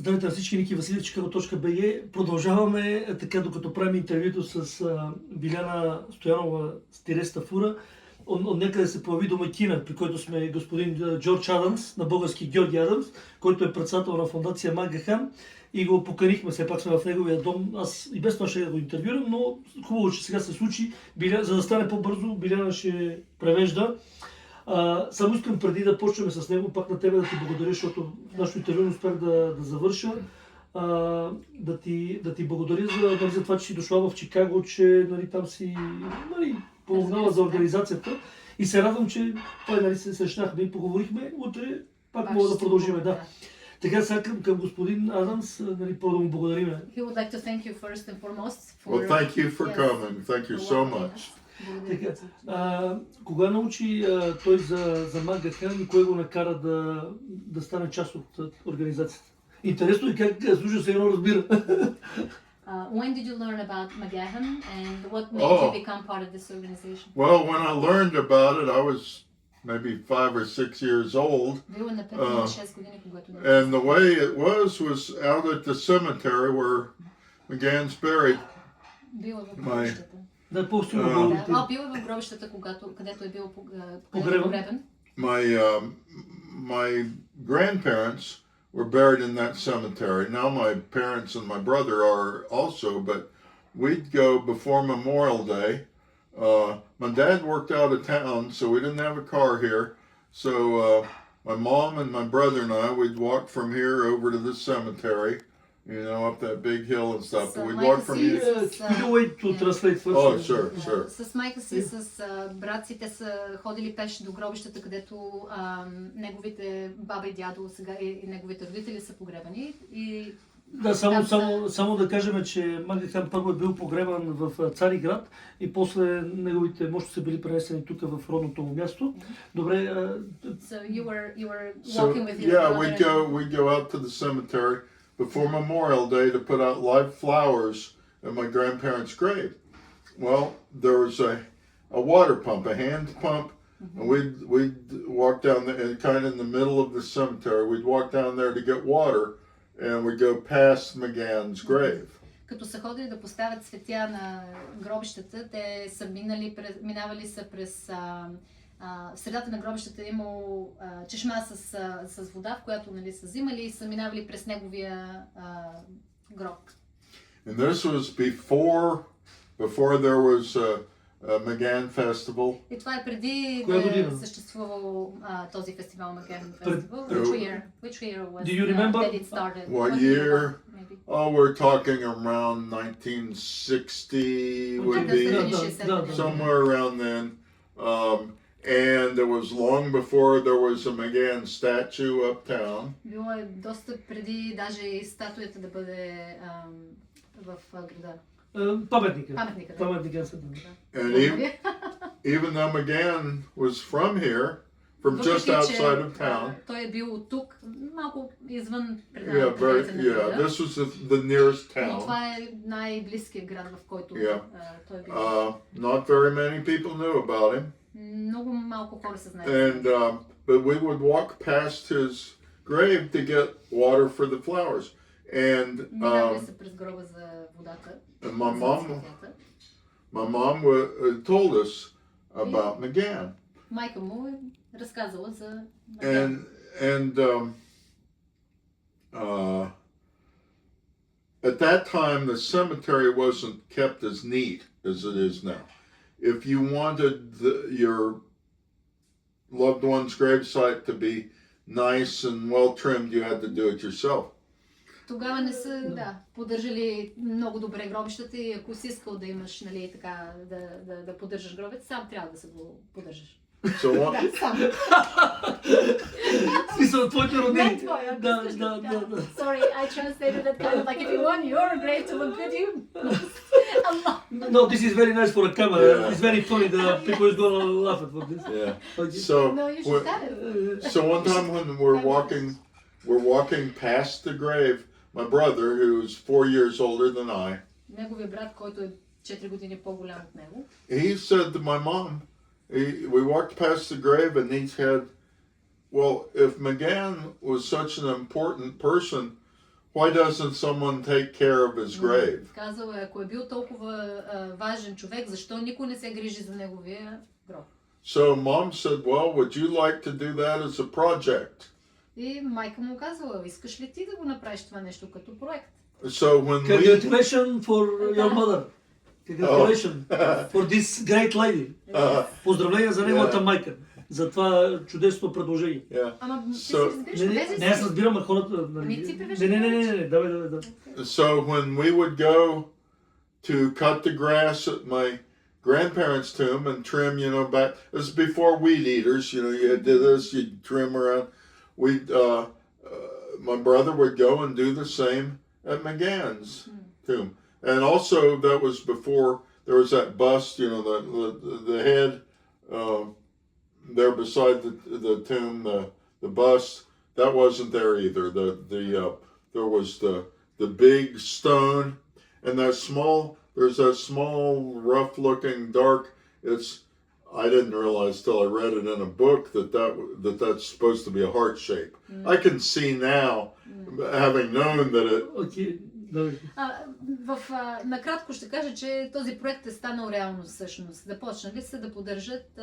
Здравейте на всички, Ники Василев, Chicago.bg. Продължаваме така, докато правим интервюто с Биляна Стоянова с Тереста Фура. От някъде се появи домакина, при който сме господин Джордж Адамс, на български Георги Адамс, който е председател на фондация Макгахан. И го поканихме, все пак сме в неговия дом. Аз и без това ще го интервюрам, но хубаво, че сега се случи. За да стане по-бързо, Биляна ще превежда. Само искам преди да почнем с него, пак на тебе да ти благодаря, защото в нашото интервю не успях да завърша. Да ти благодаря за това, че си дошла в Чикаго, че там си помогнала за организацията. И се радвам, че се срещнахме и поговорихме. Утре пак мога да продължим. Да. Така сега към господин Адамс, първо да му благодарим. He would like to thank you first and foremost for... Well, thank you for coming. Thank you so much. Така, кога научи той за Макгахан и кое го накара да стане част от организацията? Интересно и как слуша се едно разбира. When did you learn about Макгахан and what made you become part of this organization? Well, when I learned about it, I was maybe 5 or 6 years old. And the way it was out at the cemetery where Magan's buried. Бил е в гробищата, където е бил погребен. My grandparents were buried in that cemetery. Now my parents and my brother are also, but we'd go before Memorial Day. My dad worked out of town, so we didn't have a car here. So my mom and my brother and I, we'd walk from here over to this cemetery. You know, up that big hill and stuff. But we'd walk from here. Could you wait to translate first? Oh, sure. С майка си, с брат си, те са ходили пеш до гробищата, където неговите баба и дядо сега и неговите родители са погребани. И да, само да кажем, че Макгахан първо е бил погребан в Цариград и после неговите мощи са били пренесени тук в родното му място. Добре. So you were walking with your brother? Yeah, we'd go out to the cemetery before Memorial Day to put out live flowers at my grandparents' grave. Well, there was a water pump, a hand pump, and we'd walk down there, and kind of in the middle of the cemetery, we'd walk down there to get water, and we'd go past Magan's grave. Като са ходили да поставят цветя на гробищата, те са минавали са през в средата на гробищата е имало чешма с вода, в която са взимали и са минавали през неговия гроб. And this was before there was a Magan festival. И това е преди да съществувал този фестивал Макгахан Festival. Which year was that it started? What year? Oh, we're talking around 1960 would be somewhere around then. And it was long before there was a Magan statue uptown. Било е доста преди даже и статуята да бъде в града. Паметника. And even though Magan was from here, from just outside of town. Той е бил от тук, малко извън пределите на града. This was the nearest town. Но това е най-близкият град, в който той е бил. Not very many people knew about him. Много малко хора се знаят. And but we would walk past his grave to get water for the flowers. And през гроба за водата. And my mom told us about Magan. Майка му е разказала за Magan. And at that time the cemetery wasn't kept as neat as it is now. If you wanted your loved one's gravesite to be nice and well trimmed, you had to do it yourself. Тогава не са поддържали много добре гробищата и ако си искал да имаш, така, да поддържаш гробец, сам трябва да се го поддържаш. Сам. Смисъл, твоите роднини. Sorry, I translated that kind of like if you want your grave to look good, you... No, this is very nice for a camera. Yeah. It's very funny. The people is gonna laugh at this. Yeah. No, you should have it. So one time when we're walking past the grave, my brother, who's 4 years older than I, неговия брат, който е 4 години по-голям от него, he said to my mom, we walked past the grave and he said, well, if Magan was such an important person, why doesn't someone take care of his grave? Казал е, ако е бил толкова важен човек, защо никой не се грижи за неговия гроб? So mom said, well, would you like to do that as a project? И майка му казала, искаш ли ти да го направиш това нещо като проект? So when we... Congratulations for your mother. Congratulations for this great lady. Поздравления за неговата майка. За това чудесно предложение. Yeah. Ама ти си So- разбираш, Не, аз разбирам, а хората... Ами ти превеждаш. Не, давай. So when we would go to cut the grass at my grandparents' tomb and trim, back, this is before weed eaters, you do this, you'd trim around. My brother would go and do the same at McGann's tomb. And also that was before there was that bust, the head there beside the tomb, the bust, that wasn't there either. There was the big stone and there's that small, rough-looking, dark. I didn't realize till I read it in a book that's supposed to be a heart shape. I can see now, having known that it. Окей, давай. Накратко ще кажа, че този проект е станал реалност всъщност. Започнали са да поддържат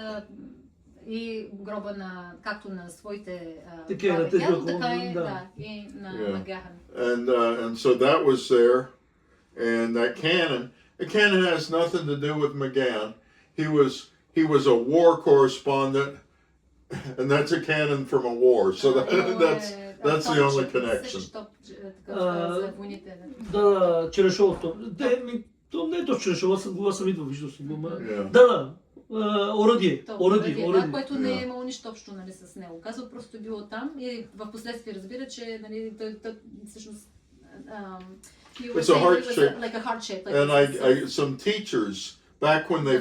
и гроба както на своите Така и на тези паметел, около, така и да. и на Yeah. Макгахан. And so that was there, and that cannon has nothing to do with McGann. He was a war correspondent, and that's a cannon from a war. So that's the only connection. За войните. Да, черешовото. То не е точно черешово, аз съм идвал, виждал съм го. Yeah. Да, оръдие. Това, което не е имало нищо общо с него. Казва, просто е било там и в последствие разбира, че той всъщност It's a heart shape. Like a heart shape. And some teachers back when they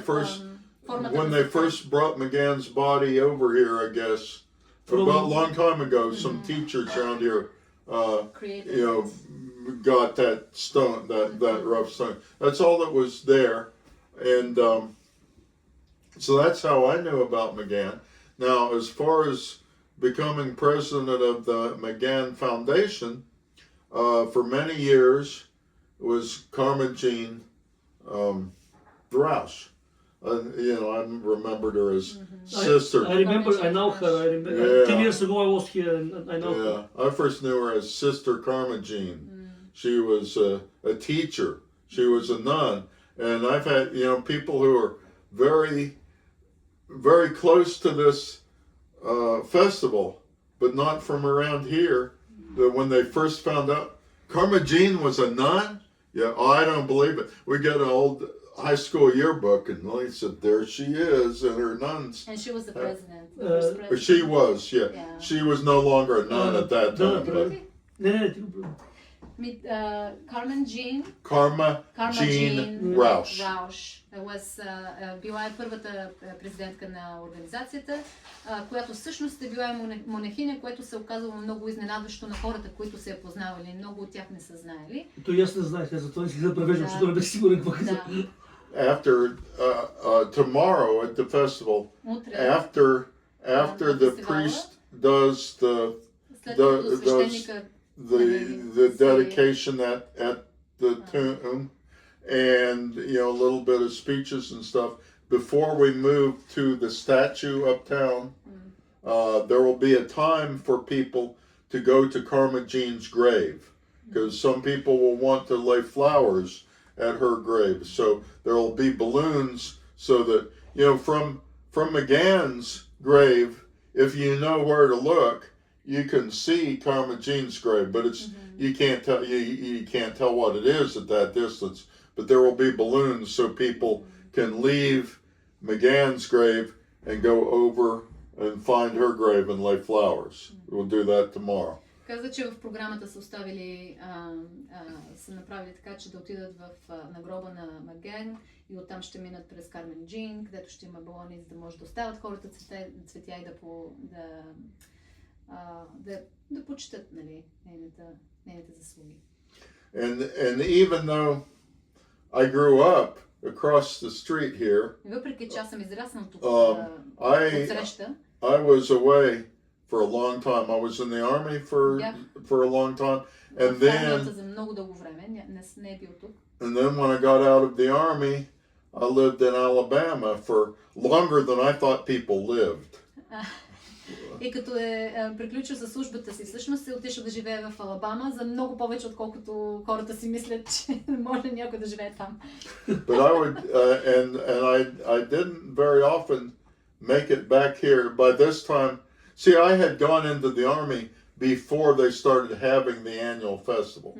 first brought McGann's body over here, I guess, about a long time ago, some teachers around here, got that stone, that rough stone. That's all that was there, and so that's how I knew about McGann. Now, as far as becoming president of the McGann Foundation, for many years was Carmen Jean Roush. I remembered her as sister. I remember, I know her. Yeah. 10 years ago I was here and I know her. I first knew her as Sister Carmen Jean. She was a teacher. She was a nun. And I've had, people who are very, very close to this festival, but not from around here, that when they first found out Carmen Jean was a nun, I don't believe it. We got an old high school yearbook, and they said, there she is, and her nuns. And she was the president. She was, She was no longer a nun at that time. Carmen Jean Jean Roush. Била е първата президентка на организацията, която всъщност е била монахиня, което се оказало много изненадващо на хората, които се я познавали. Много от тях не са знаели. То и аз не знаех, затова не си да превеждам, защото не бях сигурен какво каза. After tomorrow at the festival, after the priest does the dedication at the tomb, and a little bit of speeches and stuff, before we move to the statue uptown, there will be a time for people to go to Carmen Jean's grave, because some people will want to lay flowers at her grave. So there will be balloons so that, from McGann's grave, if you know where to look, you can see Carmen Jean's grave, but you can't tell what it is at that distance. But there will be balloons so people can leave McGann's grave and go over and find her grave and lay flowers. We'll do that tomorrow. Каза, че в програмата са оставили, са направили така, че да отидат на гроба на Макган и оттам ще минат през Кармен Джин, където ще има балони, за да може да остават хората цветя и да почитат нейните заслуги. And even though I grew up across the street here, Въпреки че аз съм израснал тук I отсреща, I was away for a long time. I was in the army for a long time, and В армията then за много дълго време, не е бил тук. when I got out of the army, I lived in Alabama for longer than I thought people lived. И като приключил със службата си, всъщност се отишъл да живее в Алабама за много повече, отколкото хората си мислят, че може някой да живее там. But I would, and I didn't very often make it back here. By this time, see, I had gone into the army before they started having the annual festival.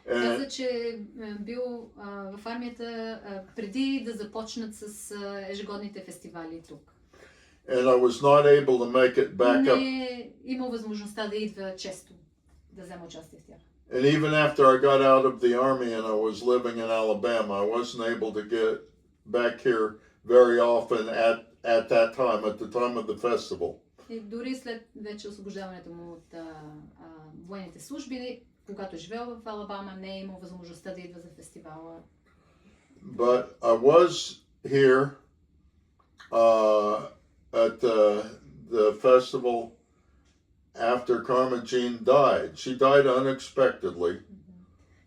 Каза, че бил в армията преди да започнат с ежегодните фестивали тук. And I was not able to make it back up. Не имал възможността да идва често, да взема участие в тях. And even after I got out of the army and I was living in Alabama, I wasn't able to get back here very often at that time, at the time of the festival. И дори след вече освобождаването му от военните служби, когато живеел в Алабама, не е имал възможността да идва за фестивала. But I was here at the festival after Carmen Jean died. She died unexpectedly.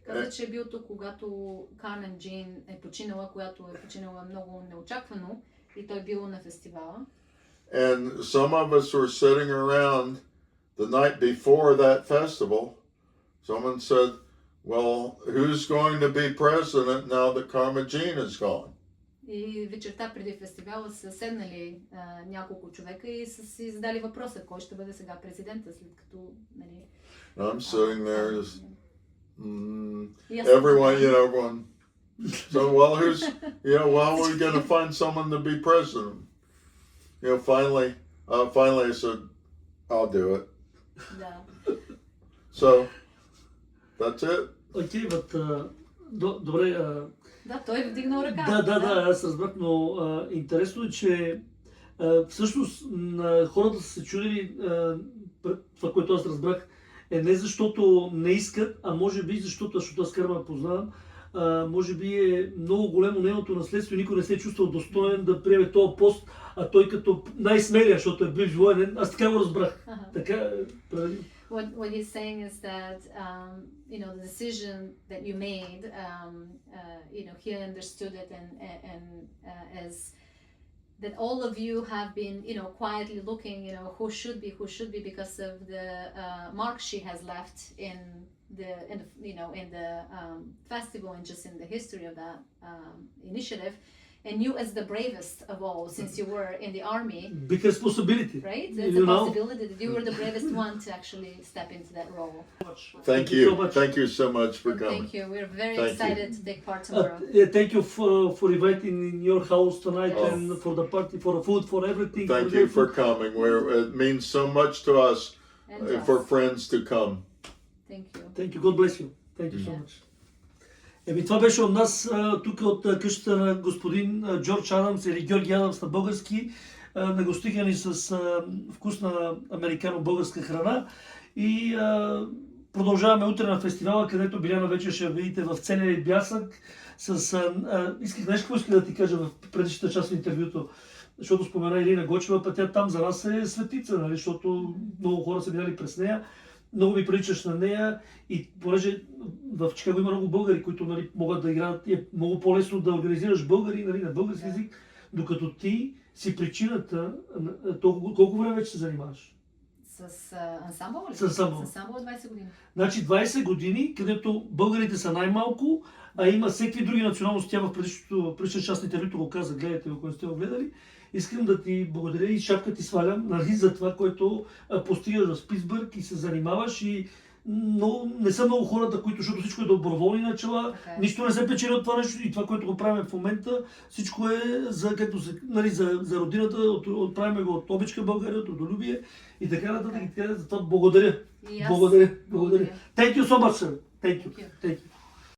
Каза, че е бил тук, когато Кармен Джин е починала, която е починала много неочаквано, и той бил на фестивала. And some of us were sitting around the night before that festival. Someone said, well, who's going to be president now that Carmen Jean is gone? И вечерта преди фестивала са седнали няколко човека и са си задали въпроса, кой ще бъде сега президента, след като, нали... I'm sitting there just, everyone, you know, going, so, well, who's, you know, well, how are we going to find someone to be president? You know, finally I said, I'll do it. Да. So, that's it. Окей, добре. Да, той е вдигнал ръка. Да, аз разбрах, но интересно е, че всъщност хората са се чудили, това, което аз разбрах, е не защото не искат, а може би защото аз Карма познавам, може би е много големо нейното наследство и никой не се е чувствал достоен да приеме този пост, а той като най-смелия, защото е бивш военен, аз така го разбрах. Така, What he's saying is that, you know, the decision that you made, you know, he understood it and as that all of you have been, you know, quietly looking, you know, who should be because of the mark she has left in the festival and just in the history of that initiative. And you as the bravest of all, since you were in the army. Big responsibility. Right? It's a possibility that you were the bravest one to actually step into that role. Thank you. Thank you so much for coming. Thank you. We're very excited to take part tomorrow. Thank you for inviting in your house tonight and for the party, for the food, for everything. Thank you for coming. It means so much to us for friends to come. Thank you. Thank you. God bless you. Thank you so much. Това беше от нас, тук от къщата на господин Джордж Адамс или Георги Адамс на български. Нагостиха ни с вкусна американо-българска храна и продължаваме утре на фестивала, където Биляна вече ще видите в целия бясък. Какво исках да ти кажа в предишната част на интервюто, защото спомена Ирина Гочева, пътя там за нас е светица, нали? Защото много хора са минали през нея. Много ми приличаш на нея и понеже в Чикаго има много българи, които, нали, могат да играят, е много по-лесно да организираш българи, нали, на български език, докато ти си причината. Колко време вече се занимаваш? С ансамбъл ли? С ансамбъл. С ансамбъл 20 години. Значи 20 години, където българите са най-малко, а има всеки други националности. Тя в предишната част на интервюто го каза, гледайте го, ако не сте го гледали. Искам да ти благодаря и шапка ти свалям, нали, за това, което постигаш в Питсбърг и се занимаваш. Но не са много хората, които, защото всичко е доброволни начала, нищо не се печели от това нещо и това, което го правим в момента, всичко е за, както се, нали, за родината, отправяме го от обичка България, от родолюбие и така нататък. За това благодаря. Благодаря. Thank you so much, sir. Thank you.